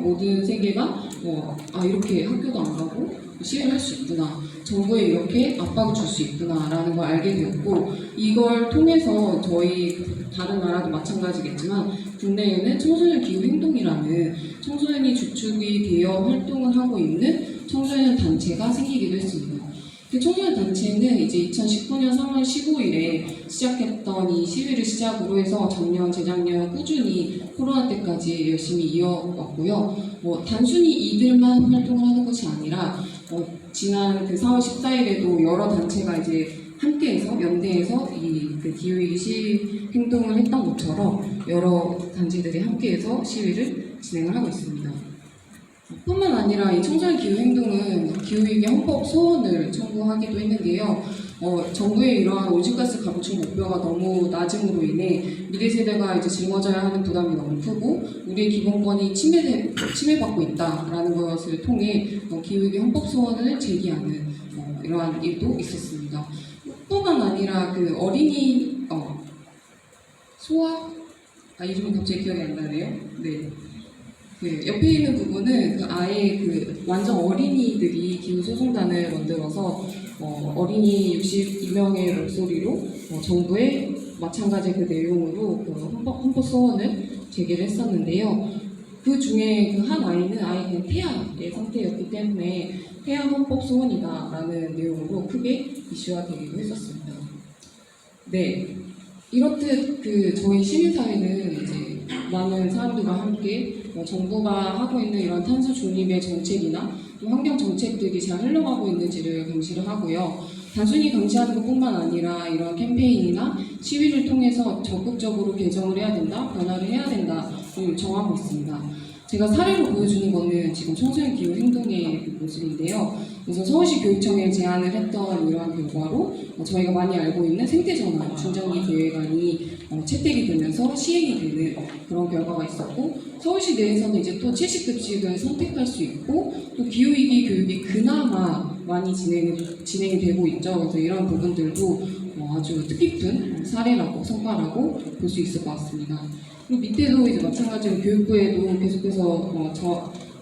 모든 세계가 이렇게 학교도 안 가고 시위를 할 수 있구나, 정부에 이렇게 압박을 줄 수 있구나라는 걸 알게 되었고, 이걸 통해서 저희 다른 나라도 마찬가지겠지만 국내에는 청소년 기후 행동이라는 청소년이 주축이 되어 활동을 하고 있는 청소년 단체가 생기기도 했습니다. 그 청소년 단체는 이제 2019년 3월 15일에 시작했던 이 시위를 시작으로 해서 작년, 재작년 꾸준히 코로나 때까지 열심히 이어왔고요. 단순히 이들만 활동을 하는 것이 아니라 지난 그 4월 14일에도 여러 단체가 이제 함께해서 연대해서 그 기후위기 시위 행동을 했던 것처럼 여러 단체들이 함께해서 시위를 진행을 하고 있습니다. 뿐만 아니라 이 청소년 기후 행동은 기후위기 헌법 소원을 청구하기도 했는데요. 정부의 이러한 온실가스 감축 목표가 너무 낮음으로 인해 미래 세대가 이제 짊어져야 하는 부담이 너무 크고 우리의 기본권이 침해받고 있다라는 것을 통해 기후위기 헌법 소원을 제기하는 이러한 일도 있었습니다. 뿐만 아니라 그 어린이 소아 이름이 갑자기 기억이 안 나네요. 네. 그 옆에 있는 부분은 아예 완전 어린이들이 기후소송단을 만들어서 어린이 62명의 목소리로 정부에 마찬가지 그 내용으로 헌법 소원을 제기를 했었는데요. 그 중에 한 아이는 아예 그냥 태아의 상태였기 때문에 태아 헌법 소원이다라는 내용으로 크게 이슈화 되기도 했었습니다. 네, 이렇듯 저희 시민사회는 이제 많은 사람들과 함께 정부가 하고 있는 이런 탄소 중립의 정책이나 또 환경 정책들이 잘 흘러가고 있는지를 감시를 하고요. 단순히 감시하는 것뿐만 아니라 이런 캠페인이나 시위를 통해서 적극적으로 개정을 해야 된다, 변화를 해야 된다를 정하고 있습니다. 제가 사례로 보여주는 거는 지금 청소년 기후 행동의 모습인데요. 그래서 서울시 교육청에 제안을 했던 이러한 결과로 저희가 많이 알고 있는 생태전환 중장기 계획안이 채택이 되면서 시행이 되는 그런 결과가 있었고, 서울시 내에서는 이제 또 70급식을 선택할 수 있고, 또 기후위기 교육이 그나마 많이 진행이 되고 있죠. 그래서 이런 부분들도 아주 뜻깊은 사례라고 성과라고 볼 수 있을 것 같습니다. 그리고 밑에도 이제 마찬가지로 교육부에도 계속해서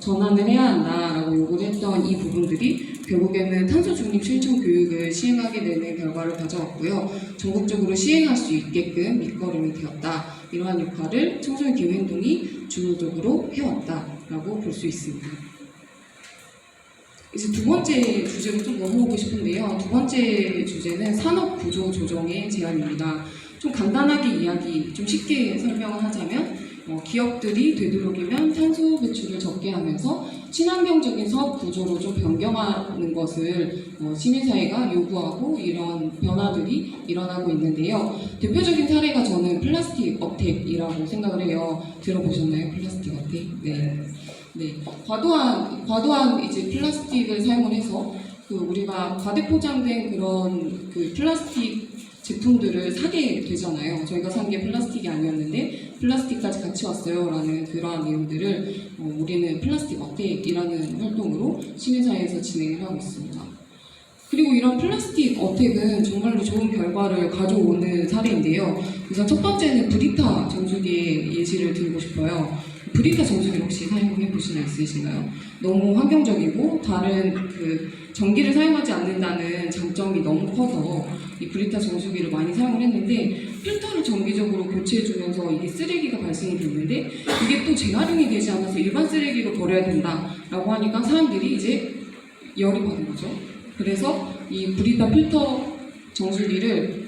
전환을 해야 한다라고 요구를 했던 이 부분들이 결국에는 탄소 중립 실천 교육을 시행하게 되는 결과를 가져왔고요. 전국적으로 시행할 수 있게끔 밑거름이 되었다. 이러한 역할을 청소년 기후 행동이 주도적으로 해왔다라고 볼 수 있습니다. 이제 두 번째 주제로 좀 넘어오고 싶은데요. 두 번째 주제는 산업 구조 조정의 제안입니다. 좀 간단하게 좀 쉽게 설명을 하자면 기업들이 되도록이면 탄소 배출을 적게 하면서 친환경적인 사업 구조로 좀 변경하는 것을 시민사회가 요구하고 이런 변화들이 일어나고 있는데요. 대표적인 사례가 저는 플라스틱 어택이라고 생각을 해요. 들어보셨나요? 플라스틱 어택? 네. 과도한 이제 플라스틱을 사용을 해서 우리가 과대포장된 그런 플라스틱 제품들을 사게 되잖아요. 저희가 산 게 플라스틱이 아니었는데 플라스틱까지 같이 왔어요 라는 그러한 내용들을 우리는 플라스틱 어택이라는 활동으로 시민사회에서 진행을 하고 있습니다. 그리고 이런 플라스틱 어택은 정말로 좋은 결과를 가져오는 사례인데요. 우선 첫 번째는 브리타 정수기의 예시를 들고 싶어요. 브리타 정수기 혹시 사용해 보신 적 있으신가요? 너무 환경적이고 다른 전기를 사용하지 않는다는 장점이 너무 커서 이 브리타 정수기를 많이 사용을 했는데, 필터를 정기적으로 교체해주면서 이게 쓰레기가 발생이 됐는데 이게 또 재활용이 되지 않아서 일반 쓰레기로 버려야 된다라고 하니까 사람들이 이제 열이 받은 거죠. 그래서 이 브리타 필터 정수기를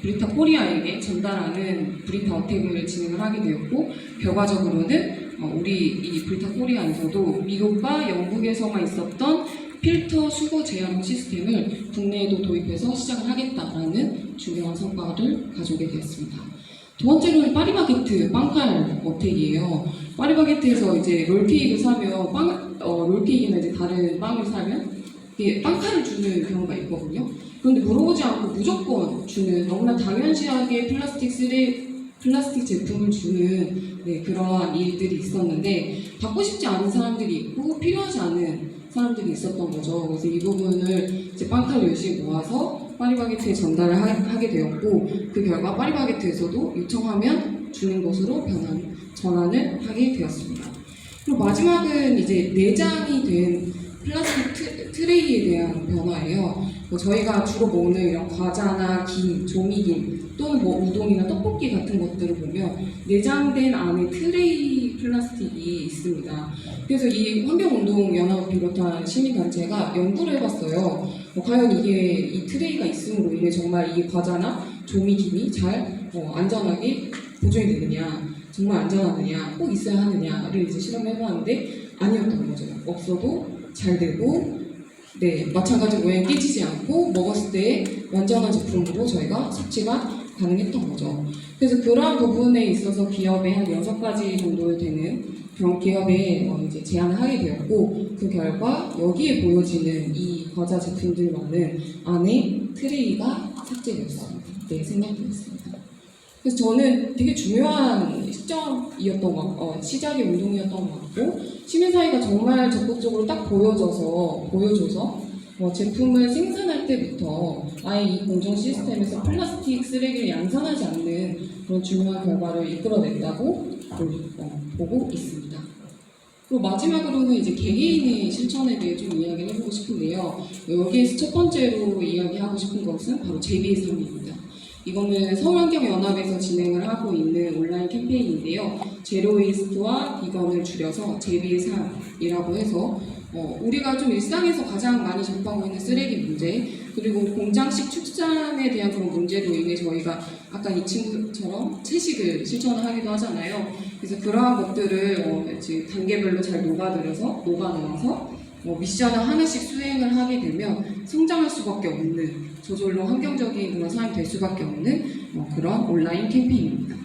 브리타 코리아에게 전달하는 브리타 어택을 진행을 하게 되었고, 결과적으로는 우리 이 브리타 코리아에서도 미국과 영국에서만 있었던 필터 수거 재활용 시스템을 국내에도 도입해서 시작을 하겠다라는 중요한 성과를 가져오게 되었습니다. 두 번째로는 파리바게트 빵칼 어택이에요. 파리바게트에서 이제 롤케이크를 사면 롤케이크나 이제 다른 빵을 사면 이게 빵칼을 주는 경우가 있거든요. 그런데 물어보지 않고 무조건 주는, 너무나 당연시하게 플라스틱 제품을 주는 그러한 일들이 있었는데, 받고 싶지 않은 사람들이 있고 필요하지 않은 사람들이 있었던 거죠. 그래서 이 부분을 이제 빵칼 열심히 모아서 파리바게트에 전달을 하게 되었고, 그 결과 파리바게트에서도 요청하면 주는 것으로 전환을 하게 되었습니다. 그리고 마지막은 이제 내장이 된 플라스틱 트레이에 대한 변화예요. 저희가 주로 먹는 이런 과자나 김, 조미김 또는 뭐 우동이나 떡볶이 같은 것들을 보면 내장된 안에 트레이 플라스틱이 있습니다. 그래서 이 환경운동연합을 비롯한 시민단체가 연구를 해봤어요. 과연 이게 이 트레이가 있음으로 인해 정말 이 과자나 조미김이 잘 안전하게 보존이 되느냐, 정말 안전하느냐, 꼭 있어야 하느냐를 이제 실험해봤는데 아니었던 거죠. 없어도 잘 되고, 네, 마찬가지로 오염 끼치지 않고 먹었을 때 완전한 제품으로 저희가 섭취가 가능했던 거죠. 그래서 그러한 부분에 있어서 기업에 한 6가지 정도 되는 그런 기업에 이제 제안을 하게 되었고, 그 결과 여기에 보여지는 이 과자 제품들만은 안에 트레이가 삭제되었습니다. 네, 생략되었습니다. 그래서 저는 되게 중요한 시점이었던 것 같고, 시작의 운동이었던 것 같고, 시민사회가 정말 적극적으로 딱 보여줘서 제품을 생산할 때부터 아예 이 공정 시스템에서 플라스틱 쓰레기를 양산하지 않는 그런 중요한 결과를 이끌어냈다고 보고 있습니다. 그리고 마지막으로는 이제 개개인의 실천에 대해 좀 이야기를 해보고 싶은데요. 여기에서 첫 번째로 이야기하고 싶은 것은 바로 제비의 삶입니다. 이거는 서울환경연합에서 진행을 하고 있는 온라인 캠페인인데요. 제로웨이스트와 비건을 줄여서 제비의 삶이라고 해서 우리가 좀 일상에서 가장 많이 접하고 있는 쓰레기 문제, 그리고 공장식 축산에 대한 그런 문제로 인해 저희가 아까 이 친구처럼 채식을 실천을 하기도 하잖아요. 그래서 그러한 것들을 단계별로 잘 녹아넣어서 미션을 하나씩 수행을 하게 되면 성장할 수밖에 없는, 저절로 환경적인 그런 삶이 될 수밖에 없는 그런 온라인 캠페인입니다.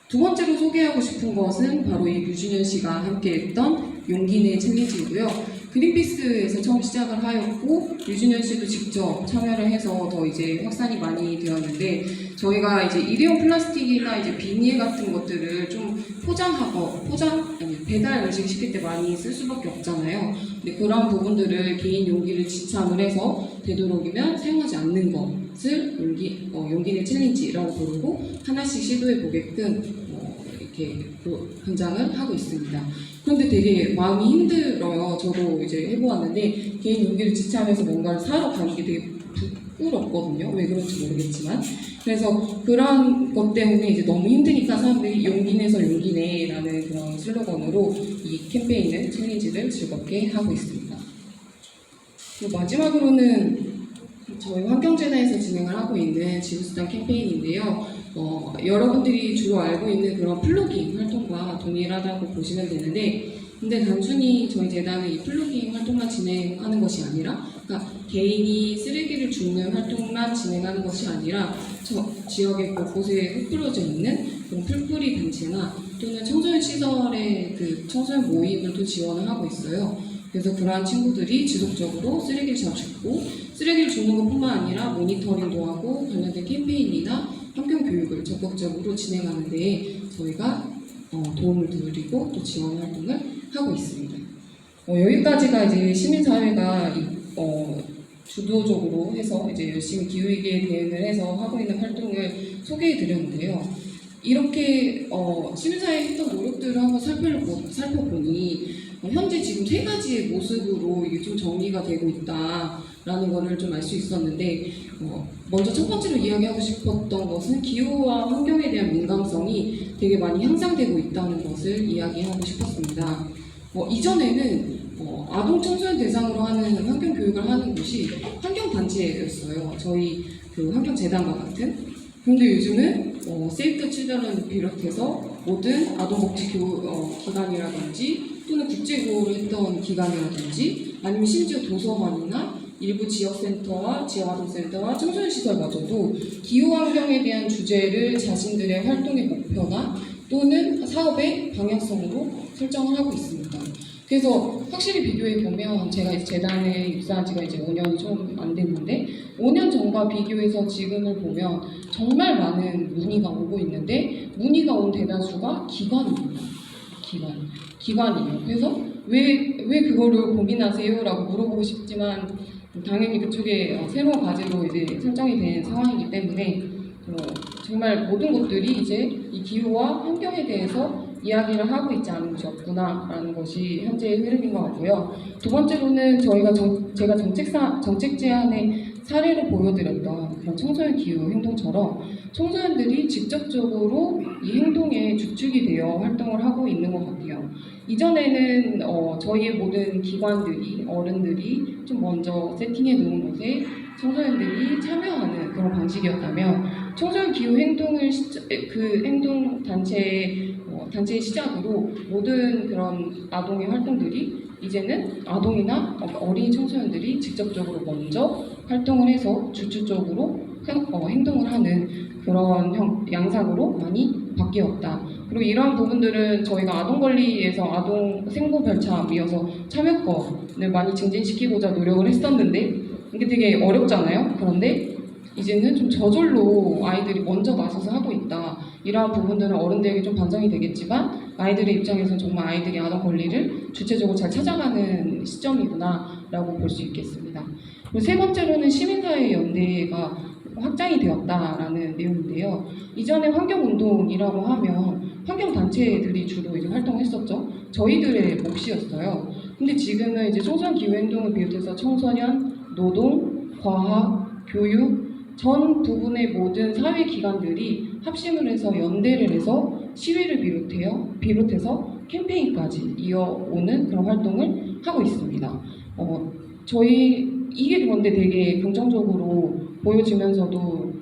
두 번째로 소개하고 싶은 것은 바로 이 류준현 씨가 함께했던 용기 내 챌린지이고요. 그린피스에서 처음 시작을 하였고 유준현 씨도 직접 참여를 해서 더 이제 확산이 많이 되었는데, 저희가 이제 일회용 플라스틱이나 이제 비닐 같은 것들을 좀 배달 음식 시킬 때 많이 쓸 수밖에 없잖아요. 근데 그런 부분들을 개인 용기를 지참을 해서 되도록이면 사용하지 않는 것을 용기 내 챌린지라고 부르고 하나씩 시도해 보게끔 이렇게 권장을 하고 있습니다. 그런데 되게 마음이 힘들어요. 저도 이제 해보았는데 개인 용기를 지참해서 뭔가를 사러 가는 게 되게 부끄럽거든요. 왜 그런지 모르겠지만. 그래서 그런 것 때문에 이제 너무 힘드니까 사람들이 용기 내서 용기 내라는 그런 슬로건으로 이 캠페인을, 챌린지를 즐겁게 하고 있습니다. 그리고 마지막으로는 저희 환경재단에서 진행을 하고 있는 지구수단 캠페인인데요. 여러분들이 주로 알고 있는 그런 플로깅 활동과 동일하다고 보시면 되는데, 근데 단순히 저희 재단은 이 플로깅 활동만 진행하는 것이 아니라, 그러니까 개인이 쓰레기를 줍는 활동만 진행하는 것이 아니라 지역의 곳곳에 흩뿌려져 있는 그런 풀뿌리 단체나 또는 청소년 시설의 그 청소년 모임을 또 지원을 하고 있어요. 그래서 그러한 친구들이 지속적으로 쓰레기를 잘 줍고, 쓰레기를 줍는 것뿐만 아니라 모니터링도 하고 관련된 캠페인이나 환경 교육을 적극적으로 진행하는 데 저희가 도움을 드리고 또 지원 활동을 하고 있습니다. 여기까지가 이제 시민사회가 주도적으로 해서 이제 열심히 기후위기에 대응을 해서 하고 있는 활동을 소개해 드렸는데요. 이렇게 시민사회에 했던 노력들을 한번 살펴보니 현재 지금 3가지의 모습으로 이게 좀 정리가 되고 있다라는 거를 좀 알 수 있었는데, 먼저 첫 번째로 이야기하고 싶었던 것은 기후와 환경에 대한 민감성이 되게 많이 향상되고 있다는 것을 이야기하고 싶었습니다. 이전에는 아동 청소년 대상으로 하는 환경 교육을 하는 곳이 환경단체였어요. 저희 그 환경재단과 같은. 그런데 요즘은 세이브 더 칠드런을 비롯해서 모든 아동복지 기관이라든지 또는 국제구호를 했던 기관이라든지 아니면 심지어 도서관이나 일부 지역센터와 지역아동센터와 청소년시설마저도 기후환경에 대한 주제를 자신들의 활동의 목표나 또는 사업의 방향성으로 설정을 하고 있습니다. 그래서 확실히 비교해 보면 제가 이제 재단에 입사한 지가 이제 5년이 좀 안 됐는데 5년 전과 비교해서 지금을 보면 정말 많은 문의가 오고 있는데 문의가 온 대다수가 기관입니다. 기관이에요. 그래서 왜 그거를 고민하세요? 라고 물어보고 싶지만 당연히 그쪽에 새로운 과제로 이제 설정이 된 상황이기 때문에 정말 모든 것들이 이제 이 기후와 환경에 대해서 이야기를 하고 있지 않은 것이 없구나라는 것이 현재의 흐름인 것 같고요. 두 번째로는 제가 정책 제안의 사례로 보여드렸던 그런 청소년 기후 행동처럼 청소년들이 직접적으로 이 행동의 주축이 되어 활동을 하고 있는 것 같아요. 이전에는 저희의 모든 기관들이 어른들이 좀 먼저 세팅해 놓은 것에 청소년들이 참여하는 그런 방식이었다면 청소년 기후 행동을 그 행동 단체의 시작으로 모든 그런 아동의 활동들이 이제는 아동이나 어린 청소년들이 직접적으로 먼저 활동을 해서 주주적으로 행동을 하는 그런 양상으로 많이 바뀌었다. 그리고 이러한 부분들은 저희가 아동권리에서 아동 생고별참이어서 참여권을 많이 증진시키고자 노력을 했었는데 이게 되게 어렵잖아요. 그런데 이제는 좀 저절로 아이들이 먼저 나서서 하고 있다. 이러한 부분들은 어른들에게 좀 반성이 되겠지만 아이들의 입장에서는 정말 아이들이 아동 권리를 주체적으로 잘 찾아가는 시점이구나 라고 볼 수 있겠습니다. 그리고 세 번째로는 시민사회 연대가 확장이 되었다라는 내용인데요. 이전에 환경운동이라고 하면 환경단체들이 주로 이제 활동했었죠. 저희들의 몫이었어요. 근데 지금은 이제 청소년 기후행동을 비롯해서 청소년, 노동, 과학, 교육 전 부분의 모든 사회기관들이 합심을 해서 연대를 해서 시위를 비롯해서 캠페인까지 이어오는 그런 활동을 하고 있습니다. 이게 그런데 되게 긍정적으로 보여지면서도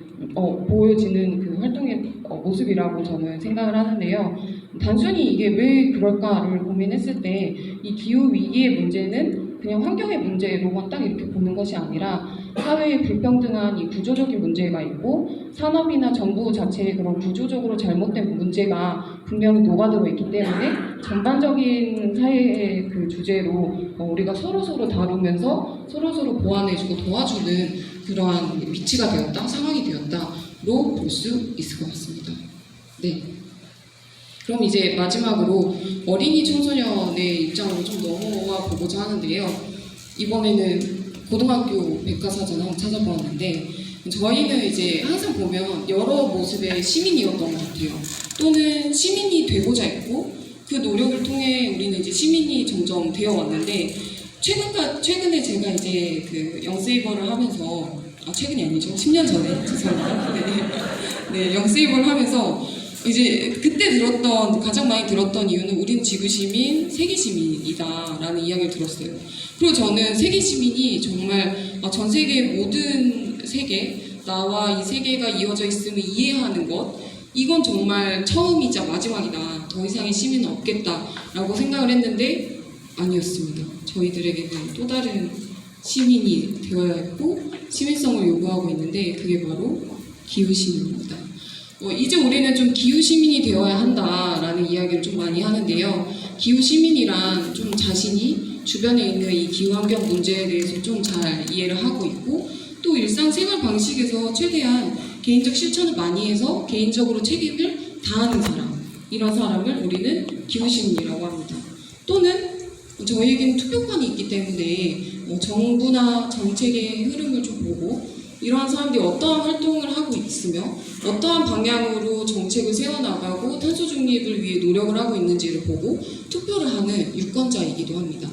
보여지는 그 활동의 모습이라고 저는 생각을 하는데요. 단순히 이게 왜 그럴까를 고민했을 때 이 기후 위기의 문제는 그냥 환경의 문제로만 딱 이렇게 보는 것이 아니라 사회의 불평등한 이 구조적인 문제가 있고 산업이나 정부 자체의 그런 구조적으로 잘못된 문제가 분명히 녹아들어 있기 때문에 전반적인 사회의 그 주제로 우리가 서로서로 다루면서 서로서로 보완해주고 도와주는 그러한 위치가 되었다, 상황이 되었다로 볼 수 있을 것 같습니다. 네. 그럼 이제 마지막으로 어린이 청소년의 입장으로 좀 넘어와 보고자 하는데요. 이번에는 고등학교 백과사전 한번 찾아보았는데 저희는 이제 항상 보면 여러 모습의 시민이었던 것 같아요. 또는 시민이 되고자 했고 그 노력을 통해 우리는 이제 시민이 점점 되어 왔는데 최근에 제가 이제 그 영세이버를 하면서 최근이 아니죠. 10년 전에 죄송합니다. 네, 영세이버를 하면서 이제 그때 가장 많이 들었던 이유는 우린 지구시민, 세계시민이다라는 이야기를 들었어요. 그리고 저는 세계시민이 정말 전 세계의 모든 세계, 나와 이 세계가 이어져 있음을 이해하는 것, 이건 정말 처음이자 마지막이다. 더 이상의 시민은 없겠다라고 생각을 했는데 아니었습니다. 저희들에게는 또 다른 시민이 되어야 했고 시민성을 요구하고 있는데 그게 바로 기후시민입니다. 이제 우리는 좀 기후시민이 되어야 한다라는 이야기를 좀 많이 하는데요. 기후시민이란 좀 자신이 주변에 있는 이 기후환경 문제에 대해서 좀 잘 이해를 하고 있고 또 일상생활 방식에서 최대한 개인적 실천을 많이 해서 개인적으로 책임을 다하는 사람, 이런 사람을 우리는 기후시민이라고 합니다. 또는 저희에게는 투표권이 있기 때문에 정부나 정책의 흐름을 좀 보고 이러한 사람들이 어떠한 활동을 하고 있으며 어떠한 방향으로 정책을 세워나가고 탄소 중립을 위해 노력을 하고 있는지를 보고 투표를 하는 유권자이기도 합니다.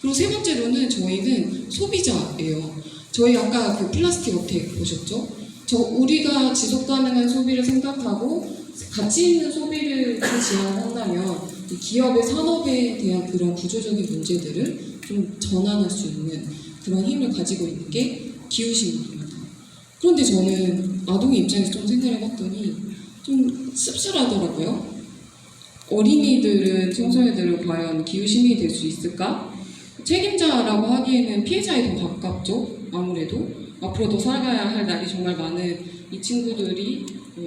그리고 세 번째로는 저희는 소비자예요. 저희 아까 그 플라스틱 어택 보셨죠? 우리가 지속 가능한 소비를 생각하고 가치 있는 소비를 제한한다면 기업의 산업에 대한 그런 구조적인 문제들을 좀 전환할 수 있는 그런 힘을 가지고 있는 게 기후시민입니다. 그런데 저는 아동의 입장에서 좀 생각을 해봤더니 좀 씁쓸하더라고요. 어린이들은, 청소년들은 과연 기후시민이 될 수 있을까? 책임자라고 하기에는 피해자에 더 가깝죠. 아무래도 앞으로 더 살아가야 할 날이 정말 많은 이 친구들이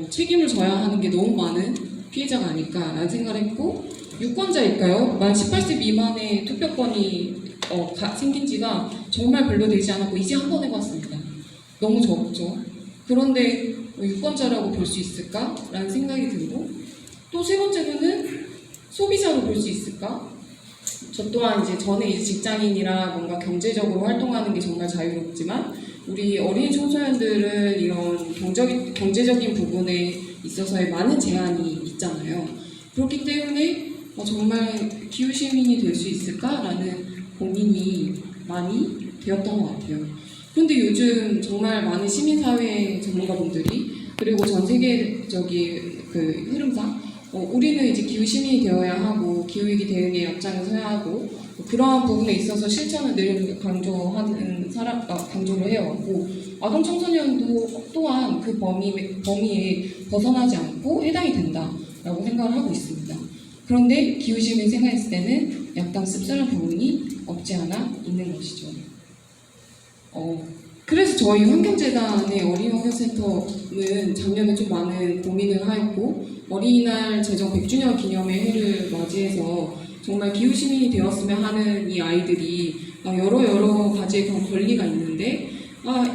책임을 져야 하는 게 너무 많은 피해자가 아닐까라는 생각을 했고, 유권자일까요? 만 18세 미만의 투표권이 생긴 지가 정말 별로 되지 않았고 이제 한 번 해봤습니다. 너무 적죠. 그런데 유권자라고 볼 수 있을까? 라는 생각이 들고, 또 세 번째로는 소비자로 볼 수 있을까? 저 또한 이제 저는 이제 직장인이라 뭔가 경제적으로 활동하는 게 정말 자유롭지만 우리 어린이 청소년들은 이런 경제적인 부분에 있어서의 많은 제한이 있잖아요. 그렇기 때문에 정말 기후 시민이 될 수 있을까라는 고민이 많이 되었던 것 같아요. 그런데 요즘 정말 많은 시민사회 전문가분들이 그리고 전 세계적인 그 흐름상 우리는 이제 기후 시민이 되어야 하고 기후위기 대응에 앞장을 서야 하고 그러한 부분에 있어서 실천을 늘 강조를 해왔고 아동 청소년도 또한 그 범위에 벗어나지 않고 해당이 된다라고 생각을 하고 있습니다. 그런데 기후 시민 생각했을 때는 약간 씁쓸한 부분이 없지 않아 있는 것이죠. 그래서 저희 환경재단의 어린이환경센터는 작년에 좀 많은 고민을 하였고 어린이날 제정 100주년 기념의 해를 맞이해서 정말 기후시민이 되었으면 하는 이 아이들이 여러 가지의 그런 권리가 있는데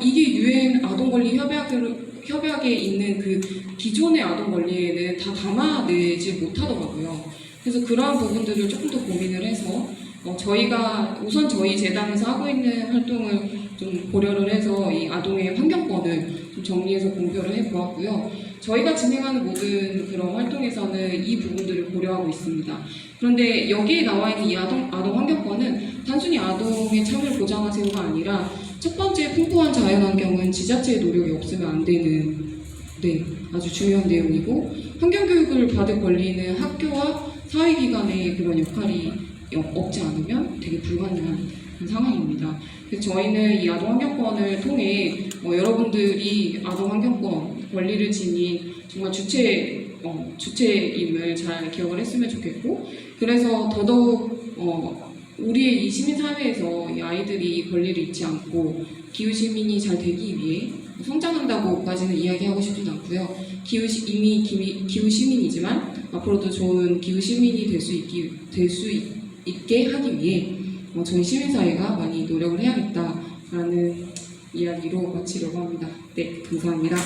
이게 유엔 아동권리 협약에 있는 그 기존의 아동권리에는 다 담아내지 못하더라고요. 그래서 그러한 부분들을 조금 더 고민을 해서 저희가 우선 저희 재단에서 하고 있는 활동을 좀 고려를 해서 이 아동의 환경권을 좀 정리해서 공표를 해보았고요. 저희가 진행하는 모든 그런 활동에서는 이 부분들을 고려하고 있습니다. 그런데 여기에 나와 있는 이 아동 환경권은 단순히 아동의 참여를 보장하세요가 아니라 첫 번째 풍부한 자연환경은 지자체의 노력이 없으면 안 되는 아주 중요한 내용이고 환경교육을 받을 권리는 학교와 사회기관의 그런 역할이 없지 않으면 되게 불가능한 상황입니다. 그래서 저희는 이 아동 환경권을 통해 여러분들이 아동 환경권 권리를 지닌 정말 주체임을 잘 기억을 했으면 좋겠고 그래서 더더욱 우리의 이 시민사회에서 이 아이들이 이 권리를 잃지 않고 기후시민이 잘 되기 위해 성장한다고까지는 이야기하고 싶지도 않고요. 이미 기후시민이지만 앞으로도 좋은 기후시민이 될 수 있게 하기 위해 저희 시민사회가 많이 노력을 해야겠다라는 이야기로 마치려고 합니다. 네, 감사합니다.